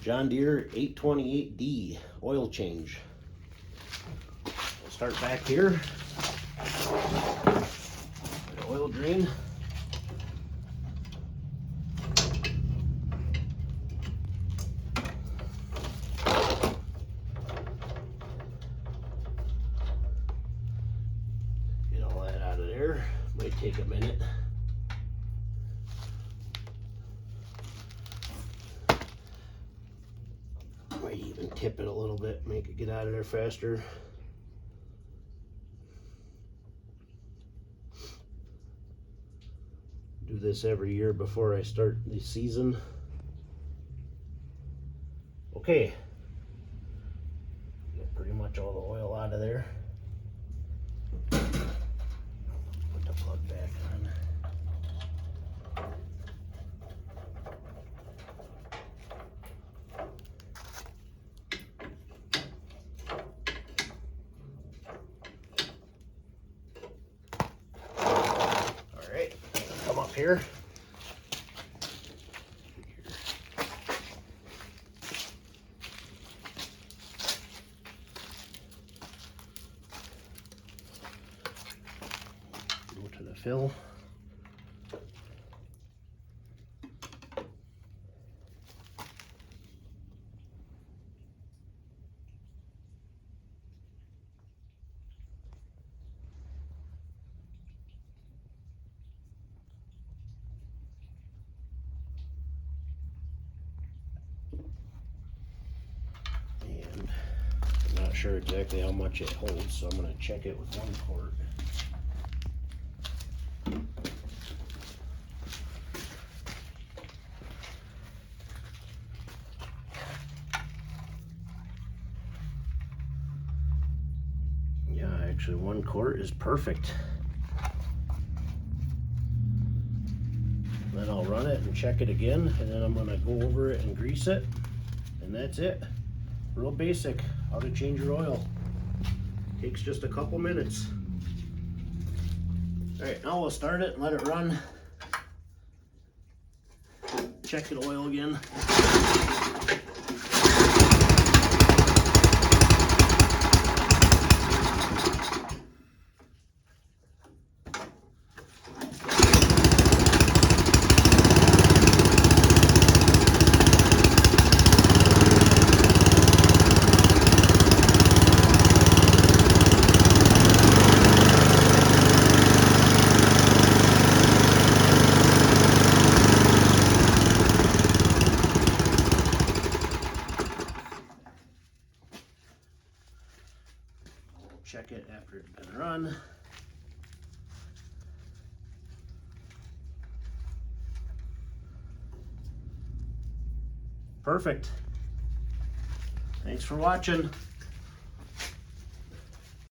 John Deere 828D oil change. We'll start back here. The oil drain. Get all that out of there. Might take a minute. Might even tip it a little bit, make it get out of there faster. Do this every year before I start the season. Okay, get pretty much all the oil out of there. Put the plug back on. All right, come up here. Go to the fill. And I'm not sure exactly how much it holds, so I'm going to check it with 1 quart. Yeah, actually 1 quart is perfect. Then I'll run it and check it again, and then I'm going to go over it and grease it, and that's it. Real basic, how to change your oil. Takes just a couple minutes. All right, now we'll start it and let it run. Check the oil again. Check it after it's been run. Perfect. Thanks for watching.